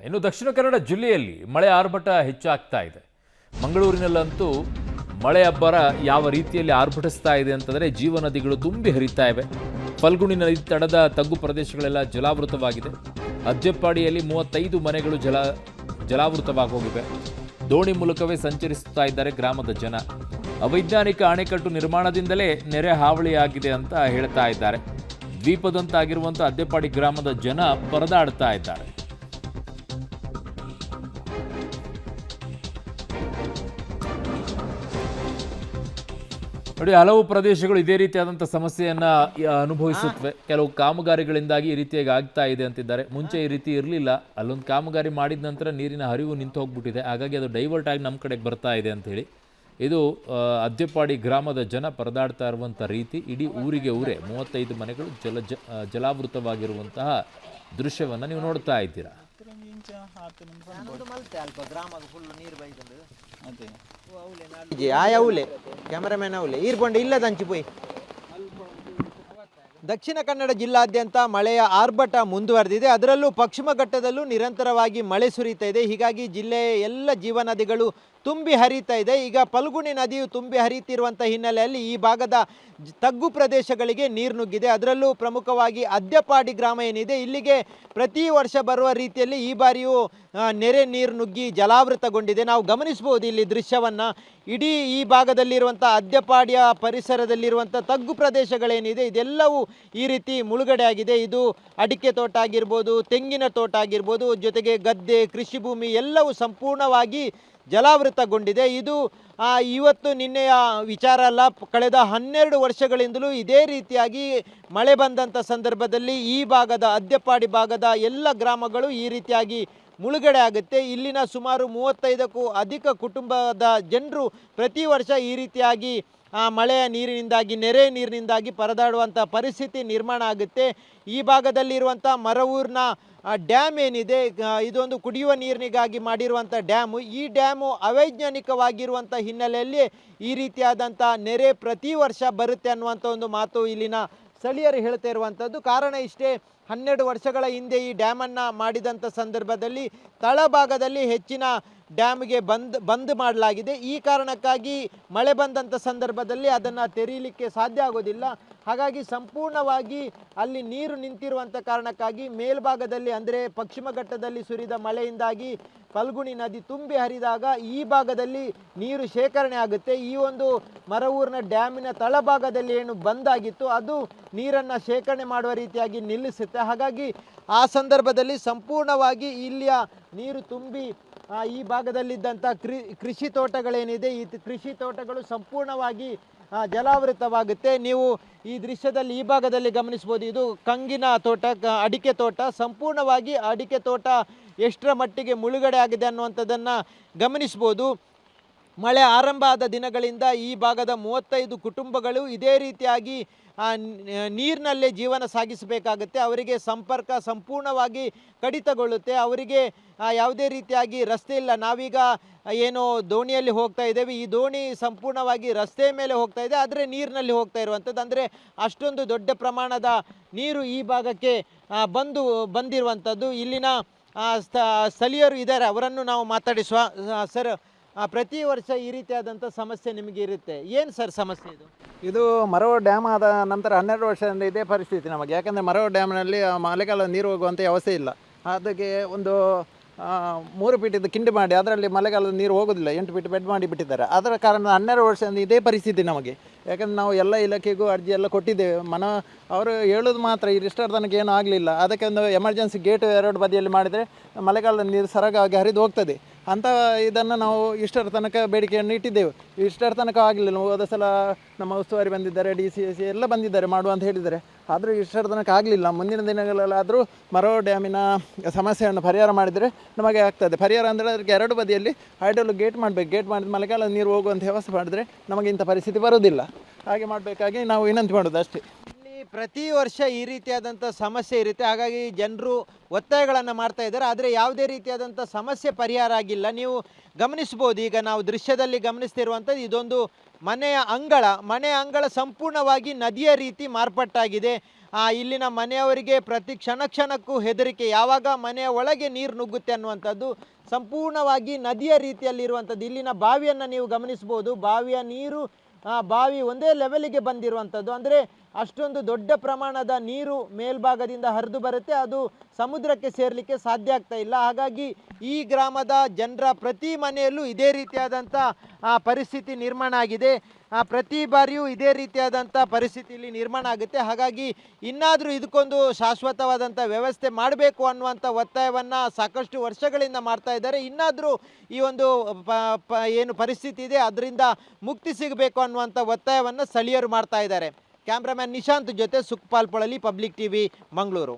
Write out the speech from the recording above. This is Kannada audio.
ಇನ್ನು ದಕ್ಷಿಣ ಕನ್ನಡ ಜಿಲ್ಲೆಯಲ್ಲಿ ಮಳೆ ಆರ್ಭಟ ಹೆಚ್ಚಾಗ್ತಾ ಇದೆ. ಮಂಗಳೂರಿನಲ್ಲಂತೂ ಮಳೆ ಅಬ್ಬರ ಯಾವ ರೀತಿಯಲ್ಲಿ ಆರ್ಭಟಿಸ್ತಾ ಇದೆ ಅಂತಂದರೆ ಜೀವನದಿಗಳು ತುಂಬಿ ಹರಿತಾ ಇವೆ. ಫಲ್ಗುಣಿ ನದಿ ತಡದ ತಗ್ಗು ಪ್ರದೇಶಗಳೆಲ್ಲ ಜಲಾವೃತವಾಗಿದೆ. ಅಜ್ಜಪ್ಪಾಡಿಯಲ್ಲಿ 35 ಮನೆಗಳು ಜಲಾವೃತವಾಗಿ ಹೋಗಿವೆ. ದೋಣಿ ಮೂಲಕವೇ ಸಂಚರಿಸುತ್ತಾ ಇದ್ದಾರೆ ಗ್ರಾಮದ ಜನ. ಅವೈಜ್ಞಾನಿಕ ಅಣೆಕಟ್ಟು ನಿರ್ಮಾಣದಿಂದಲೇ ನೆರೆ ಹಾವಳಿಯಾಗಿದೆ ಅಂತ ಹೇಳ್ತಾ ಇದ್ದಾರೆ. ದ್ವೀಪದಂತಾಗಿರುವಂಥ ಅಜ್ಜಪ್ಪಾಡಿ ಗ್ರಾಮದ ಜನ ಪರದಾಡ್ತಾ ಇದ್ದಾರೆ. ನೋಡಿ, ಹಲವು ಪ್ರದೇಶಗಳು ಇದೇ ರೀತಿಯಾದಂಥ ಸಮಸ್ಯೆಯನ್ನ ಅನುಭವಿಸುತ್ತವೆ. ಕೆಲವು ಕಾಮಗಾರಿಗಳಿಂದಾಗಿ ಈ ರೀತಿಯಾಗಿ ಆಗ್ತಾ ಇದೆ ಅಂತಿದ್ದಾರೆ. ಮುಂಚೆ ಈ ರೀತಿ ಇರಲಿಲ್ಲ. ಅಲ್ಲೊಂದು ಕಾಮಗಾರಿ ಮಾಡಿದ ನಂತರ ನೀರಿನ ಹರಿವು ನಿಂತು ಹೋಗ್ಬಿಟ್ಟಿದೆ. ಹಾಗಾಗಿ ಅದು ಡೈವರ್ಟ್ ಆಗಿ ನಮ್ಮ ಕಡೆಗೆ ಬರ್ತಾ ಇದೆ ಅಂತ ಹೇಳಿ ಇದು ಅಜ್ಜಪ್ಪಾಡಿ ಗ್ರಾಮದ ಜನ ಪರದಾಡ್ತಾ ಇರುವಂಥ ರೀತಿ. ಇಡೀ ಊರಿಗೆ ಊರೇ 35 ಮನೆಗಳು ಜಲಾವೃತವಾಗಿರುವಂತಹ ದೃಶ್ಯವನ್ನು ನೀವು ನೋಡ್ತಾ ಇದ್ದೀರಾ. ದಕ್ಷಿಣ ಕನ್ನಡ ಜಿಲ್ಲಾದ್ಯಂತ ಮಳೆಯ ಆರ್ಭಟ ಮುಂದುವರೆದಿದೆ. ಅದರಲ್ಲೂ ಪಶ್ಚಿಮ ಘಟ್ಟದಲ್ಲೂ ನಿರಂತರವಾಗಿ ಮಳೆ ಸುರಿತಾ ಇದೆ. ಹೀಗಾಗಿ ಜಿಲ್ಲೆಯ ಎಲ್ಲ ಜೀವನದಿಗಳು ತುಂಬಿ ಹರಿತಾ ಇದೆ. ಈಗ ಫಲ್ಗುಣಿ ನದಿಯು ತುಂಬಿ ಹರಿಯುತ್ತಿರುವಂಥ ಹಿನ್ನೆಲೆಯಲ್ಲಿ ಈ ಭಾಗದ ತಗ್ಗು ಪ್ರದೇಶಗಳಿಗೆ ನೀರು ನುಗ್ಗಿದೆ. ಅದರಲ್ಲೂ ಪ್ರಮುಖವಾಗಿ ಅಜ್ಜಪ್ಪಾಡಿ ಗ್ರಾಮ ಏನಿದೆ, ಇಲ್ಲಿಗೆ ಪ್ರತಿ ವರ್ಷ ಬರುವ ರೀತಿಯಲ್ಲಿ ಈ ಬಾರಿಯೂ ನೆರೆ ನೀರು ನುಗ್ಗಿ ಜಲಾವೃತಗೊಂಡಿದೆ. ನಾವು ಗಮನಿಸಬಹುದು ಇಲ್ಲಿ ದೃಶ್ಯವನ್ನು. ಇಡೀ ಈ ಭಾಗದಲ್ಲಿರುವಂಥ ಅಜ್ಜಪ್ಪಾಡಿಯ ಪರಿಸರದಲ್ಲಿರುವಂಥ ತಗ್ಗು ಪ್ರದೇಶಗಳೇನಿದೆ ಇದೆಲ್ಲವೂ ಈ ರೀತಿ ಮುಳುಗಡೆ ಆಗಿದೆ. ಇದು ಅಡಿಕೆ ತೋಟ ಆಗಿರ್ಬೋದು, ತೆಂಗಿನ ತೋಟ ಆಗಿರ್ಬೋದು, ಜೊತೆಗೆ ಗದ್ದೆ, ಕೃಷಿ ಭೂಮಿ ಎಲ್ಲವೂ ಸಂಪೂರ್ಣವಾಗಿ ಜಲಾವೃತಗೊಂಡಿದೆ. ಇದು ಇವತ್ತು ನಿನ್ನೆಯ ವಿಚಾರ ಅಲ್ಲ. ಕಳೆದ 12 ವರ್ಷಗಳಿಂದಲೂ ಇದೇ ರೀತಿಯಾಗಿ ಮಳೆ ಬಂದಂಥ ಸಂದರ್ಭದಲ್ಲಿ ಈ ಭಾಗದ ಅಜ್ಜಪ್ಪಾಡಿ ಭಾಗದ ಎಲ್ಲ ಗ್ರಾಮಗಳು ಈ ರೀತಿಯಾಗಿ ಮುಳುಗಡೆ ಆಗುತ್ತೆ. ಇಲ್ಲಿನ ಸುಮಾರು 35ಕ್ಕೂ ಅಧಿಕ ಕುಟುಂಬದ ಜನರು ಪ್ರತಿ ವರ್ಷ ಈ ರೀತಿಯಾಗಿ ಮಳೆಯ ನೀರಿನಿಂದಾಗಿ, ನೆರೆ ನೀರಿನಿಂದಾಗಿ ಪರದಾಡುವಂಥ ಪರಿಸ್ಥಿತಿ ನಿರ್ಮಾಣ ಆಗುತ್ತೆ. ಈ ಭಾಗದಲ್ಲಿರುವಂಥ ಮರವೂರಿನ ಡ್ಯಾಮ್ ಏನಿದೆ, ಇದೊಂದು ಕುಡಿಯುವ ನೀರಿನಿಗಾಗಿ ಮಾಡಿರುವಂಥ ಡ್ಯಾಮು. ಈ ಡ್ಯಾಮು ಅವೈಜ್ಞಾನಿಕವಾಗಿರುವಂಥ ಹಿನ್ನೆಲೆಯಲ್ಲಿ ಈ ರೀತಿಯಾದಂಥ ನೆರೆ ಪ್ರತಿ ವರ್ಷ ಬರುತ್ತೆ ಅನ್ನುವಂಥ ಒಂದು ಮಾತು ಇಲ್ಲಿನ ಸ್ಥಳೀಯರು ಹೇಳ್ತಾ ಇರುವಂಥದ್ದು. ಕಾರಣ ಇಷ್ಟೇ, 12 ವರ್ಷಗಳ ಹಿಂದೆ ಈ ಡ್ಯಾಮನ್ನು ಮಾಡಿದಂಥ ಸಂದರ್ಭದಲ್ಲಿ ತಳಭಾಗದಲ್ಲಿ ಹೆಚ್ಚಿನ ಡ್ಯಾಮ್ಗೆ ಬಂದ್ ಮಾಡಲಾಗಿದೆ. ಈ ಕಾರಣಕ್ಕಾಗಿ ಮಳೆ ಬಂದಂಥ ಸಂದರ್ಭದಲ್ಲಿ ಅದನ್ನು ತೆರೀಲಿಕ್ಕೆ ಸಾಧ್ಯ ಆಗೋದಿಲ್ಲ. ಹಾಗಾಗಿ ಸಂಪೂರ್ಣವಾಗಿ ಅಲ್ಲಿ ನೀರು ನಿಂತಿರುವಂಥ ಕಾರಣಕ್ಕಾಗಿ ಮೇಲ್ಭಾಗದಲ್ಲಿ ಅಂದರೆ ಪಶ್ಚಿಮ ಘಟ್ಟದಲ್ಲಿ ಸುರಿದ ಮಳೆಯಿಂದಾಗಿ ಫಲ್ಗುಣಿ ನದಿ ತುಂಬಿ ಹರಿದಾಗ ಈ ಭಾಗದಲ್ಲಿ ನೀರು ಶೇಖರಣೆ ಆಗುತ್ತೆ. ಈ ಒಂದು ಮರವೂರಿನ ಡ್ಯಾಮಿನ ತಳಭಾಗದಲ್ಲಿ ಏನು ಬಂದಾಗಿತ್ತು ಅದು ನೀರನ್ನು ಶೇಖರಣೆ ಮಾಡುವ ರೀತಿಯಾಗಿ ನಿಲ್ಲಿಸುತ್ತೆ. ಹಾಗಾಗಿ ಆ ಸಂದರ್ಭದಲ್ಲಿ ಸಂಪೂರ್ಣವಾಗಿ ಇಲ್ಲಿಯ ನೀರು ತುಂಬಿ ಈ ಭಾಗದಲ್ಲಿದ್ದಂಥ ಕೃಷಿ ತೋಟಗಳೇನಿದೆ ಈ ಕೃಷಿ ತೋಟಗಳು ಸಂಪೂರ್ಣವಾಗಿ ಜಲಾವೃತವಾಗುತ್ತೆ. ನೀವು ಈ ದೃಶ್ಯದಲ್ಲಿ ಈ ಭಾಗದಲ್ಲಿ ಗಮನಿಸ್ಬೋದು. ಇದು ಕಂಗಿನ ತೋಟ, ಅಡಿಕೆ ತೋಟ. ಸಂಪೂರ್ಣವಾಗಿ ಅಡಿಕೆ ತೋಟ ಎಷ್ಟರ ಮಟ್ಟಿಗೆ ಮುಳುಗಡೆ ಆಗಿದೆ ಅನ್ನುವಂಥದ್ದನ್ನು ಗಮನಿಸ್ಬೋದು. ಮಳೆ ಆರಂಭ ಆದ ದಿನಗಳಿಂದ ಈ ಭಾಗದ 35 ಕುಟುಂಬಗಳು ಇದೇ ರೀತಿಯಾಗಿ ನೀರಿನಲ್ಲೇ ಜೀವನ ಸಾಗಿಸಬೇಕಾಗುತ್ತೆ. ಅವರಿಗೆ ಸಂಪರ್ಕ ಸಂಪೂರ್ಣವಾಗಿ ಕಡಿತಗೊಳ್ಳುತ್ತೆ. ಅವರಿಗೆ ಯಾವುದೇ ರೀತಿಯಾಗಿ ರಸ್ತೆ ಇಲ್ಲ. ನಾವೀಗ ಏನು ದೋಣಿಯಲ್ಲಿ ಹೋಗ್ತಾ ಇದ್ದೇವೆ, ಈ ದೋಣಿ ಸಂಪೂರ್ಣವಾಗಿ ರಸ್ತೆ ಮೇಲೆ ಹೋಗ್ತಾ ಇದೆ, ಆದರೆ ನೀರಿನಲ್ಲಿ ಹೋಗ್ತಾ ಇರುವಂಥದ್ದು. ಅಂದರೆ ಅಷ್ಟೊಂದು ದೊಡ್ಡ ಪ್ರಮಾಣದ ನೀರು ಈ ಭಾಗಕ್ಕೆ ಬಂದಿರುವಂಥದ್ದು. ಇಲ್ಲಿನ ಸ್ಥಳೀಯರು ಇದ್ದಾರೆ, ಅವರನ್ನು ನಾವು ಮಾತಾಡಿಸುವ. ಸರ್, ಪ್ರತಿ ವರ್ಷ ಈ ರೀತಿಯಾದಂಥ ಸಮಸ್ಯೆ ನಿಮಗೆ ಇರುತ್ತೆ. ಏನು ಸರ್ ಸಮಸ್ಯೆ ಇದು? ಇದು ಮರವ ಡ್ಯಾಮ್ ಆದ ನಂತರ 12 ವರ್ಷದಿಂದ ಇದೇ ಪರಿಸ್ಥಿತಿ ನಮಗೆ. ಯಾಕಂದರೆ ಮರವ ಡ್ಯಾಮ್ನಲ್ಲಿ ಮಳೆಗಾಲ ನೀರು ಹೋಗುವಂಥ ವ್ಯವಸ್ಥೆ ಇಲ್ಲ. ಅದಕ್ಕೆ ಒಂದು 3 ಫೀಟಿದ್ದು ಕಿಂಡಿ ಮಾಡಿ ಅದರಲ್ಲಿ ಮಳೆಗಾಲದ ನೀರು ಹೋಗೋದಿಲ್ಲ. 8 ಫೀಟ್ ಬೆಡ್ ಮಾಡಿ ಬಿಟ್ಟಿದ್ದಾರೆ. ಅದರ ಕಾರಣ 12 ವರ್ಷದಿಂದ ಇದೇ ಪರಿಸ್ಥಿತಿ ನಮಗೆ. ಯಾಕಂದರೆ ನಾವು ಎಲ್ಲ ಇಲಾಖೆಗೂ ಅರ್ಜಿ ಎಲ್ಲ ಕೊಟ್ಟಿದ್ದೇವೆ. ಅವರು ಹೇಳೋದು ಮಾತ್ರ ಇಷ್ಟರ ತನಕ ಏನೂ ಆಗಲಿಲ್ಲ. ಅದಕ್ಕೆ ಒಂದು ಎಮರ್ಜೆನ್ಸಿ ಗೇಟ್ 2 ಬದಿಯಲ್ಲಿ ಮಾಡಿದರೆ ಮಳೆಗಾಲದ ನೀರು ಸರಾಗವಾಗಿ ಹರಿದು ಹೋಗ್ತದೆ ಅಂತ ಇದನ್ನು ನಾವು ಇಷ್ಟರ ತನಕ ಬೇಡಿಕೆಯನ್ನು ಇಟ್ಟಿದ್ದೆವು. ಇಷ್ಟರ ತನಕ ಆಗಲಿಲ್ಲ. ಹೋದ ಸಲ ನಮ್ಮ ಉಸ್ತುವಾರಿ ಬಂದಿದ್ದಾರೆ, DCC ಎಲ್ಲ ಬಂದಿದ್ದಾರೆ ಮಾಡುವ ಅಂತ ಹೇಳಿದ್ದಾರೆ. ಆದರೂ ಇಷ್ಟರ ತನಕ ಆಗಲಿಲ್ಲ. ಮುಂದಿನ ದಿನಗಳಲ್ಲಾದರೂ ಮರವ ಡ್ಯಾಮಿನ ಸಮಸ್ಯೆಯನ್ನು ಪರಿಹಾರ ಮಾಡಿದರೆ ನಮಗೆ ಆಗ್ತದೆ. ಪರಿಹಾರ ಅಂದರೆ ಅದಕ್ಕೆ 2 ಬದಿಯಲ್ಲಿ ಹೈಡಲ್ ಗೇಟ್ ಮಾಡಬೇಕು. ಗೇಟ್ ಮಾಡಿದ ಮಳೆಗಾಲದ ನೀರು ಹೋಗುವಂಥ ವ್ಯವಸ್ಥೆ ಮಾಡಿದರೆ ನಮಗೆ ಇಂಥ ಪರಿಸ್ಥಿತಿ ಬರೋದಿಲ್ಲ. ಹಾಗೆ ಮಾಡಬೇಕಾಗಿ ನಾವು ವಿನಂತಿ ಮಾಡೋದು ಅಷ್ಟೇ. ಪ್ರತಿ ವರ್ಷ ಈ ರೀತಿಯಾದಂಥ ಸಮಸ್ಯೆ ಇರುತ್ತೆ. ಹಾಗಾಗಿ ಜನರು ಒತ್ತಾಯಗಳನ್ನು ಮಾಡ್ತಾ ಇದ್ದಾರೆ. ಆದರೆ ಯಾವುದೇ ರೀತಿಯಾದಂಥ ಸಮಸ್ಯೆ ಪರಿಹಾರ ಆಗಿಲ್ಲ. ನೀವು ಗಮನಿಸ್ಬೋದು, ಈಗ ನಾವು ದೃಶ್ಯದಲ್ಲಿ ಗಮನಿಸ್ತಿರುವಂಥದ್ದು ಇದೊಂದು ಮನೆಯ ಅಂಗಳ ಸಂಪೂರ್ಣವಾಗಿ ನದಿಯ ರೀತಿ ಮಾರ್ಪಟ್ಟಾಗಿದೆ. ಇಲ್ಲಿನ ಮನೆಯವರಿಗೆ ಪ್ರತಿ ಕ್ಷಣಕ್ಕೂ ಹೆದರಿಕೆ, ಯಾವಾಗ ಮನೆಯ ಒಳಗೆ ನೀರು ನುಗ್ಗುತ್ತೆ ಅನ್ನುವಂಥದ್ದು. ಸಂಪೂರ್ಣವಾಗಿ ನದಿಯ ರೀತಿಯಲ್ಲಿರುವಂಥದ್ದು. ಇಲ್ಲಿನ ಬಾವಿಯನ್ನು ನೀವು ಗಮನಿಸ್ಬೋದು, ಬಾವಿಯ ನೀರು ಬಾವಿ ಒಂದೇ ಲೆವೆಲಿಗೆ ಬಂದಿರುವಂಥದ್ದು. ಅಂದರೆ ಅಷ್ಟೊಂದು ದೊಡ್ಡ ಪ್ರಮಾಣದ ನೀರು ಮೇಲ್ಭಾಗದಿಂದ ಹರಿದು ಬರುತ್ತೆ, ಅದು ಸಮುದ್ರಕ್ಕೆ ಸೇರಲಿಕ್ಕೆ ಸಾಧ್ಯ ಆಗ್ತಾ ಇಲ್ಲ. ಹಾಗಾಗಿ ಈ ಗ್ರಾಮದ ಜನರ ಪ್ರತಿ ಮನೆಯಲ್ಲೂ ಇದೇ ರೀತಿಯಾದಂಥ ಪರಿಸ್ಥಿತಿ ನಿರ್ಮಾಣ ಆಗಿದೆ. ಪ್ರತಿ ಬಾರಿಯೂ ಇದೇ ರೀತಿಯಾದಂಥ ಪರಿಸ್ಥಿತಿಯಲ್ಲಿ ನಿರ್ಮಾಣ ಆಗುತ್ತೆ. ಹಾಗಾಗಿ ಇನ್ನಾದರೂ ಇದಕ್ಕೊಂದು ಶಾಶ್ವತವಾದಂಥ ವ್ಯವಸ್ಥೆ ಮಾಡಬೇಕು ಅನ್ನುವಂಥ ಒತ್ತಾಯವನ್ನು ಸಾಕಷ್ಟು ವರ್ಷಗಳಿಂದ ಮಾಡ್ತಾ ಇದ್ದಾರೆ. ಇನ್ನಾದರೂ ಈ ಒಂದು ಏನು ಪರಿಸ್ಥಿತಿ ಇದೆ ಅದರಿಂದ ಮುಕ್ತಿ ಸಿಗಬೇಕು ಅನ್ನುವಂಥ ಒತ್ತಾಯವನ್ನು ಸ್ಥಳೀಯರು ಮಾಡ್ತಾ ಇದ್ದಾರೆ. ಕ್ಯಾಮ್ರಾಮ್ಯಾನ್ ನಿಶಾಂತ್ ಜೊತೆ ಸುಖಪಾಲ್ ಪೊಳಲಿ, ಪಬ್ಲಿಕ್ ಟಿವಿ, ಮಂಗಳೂರು.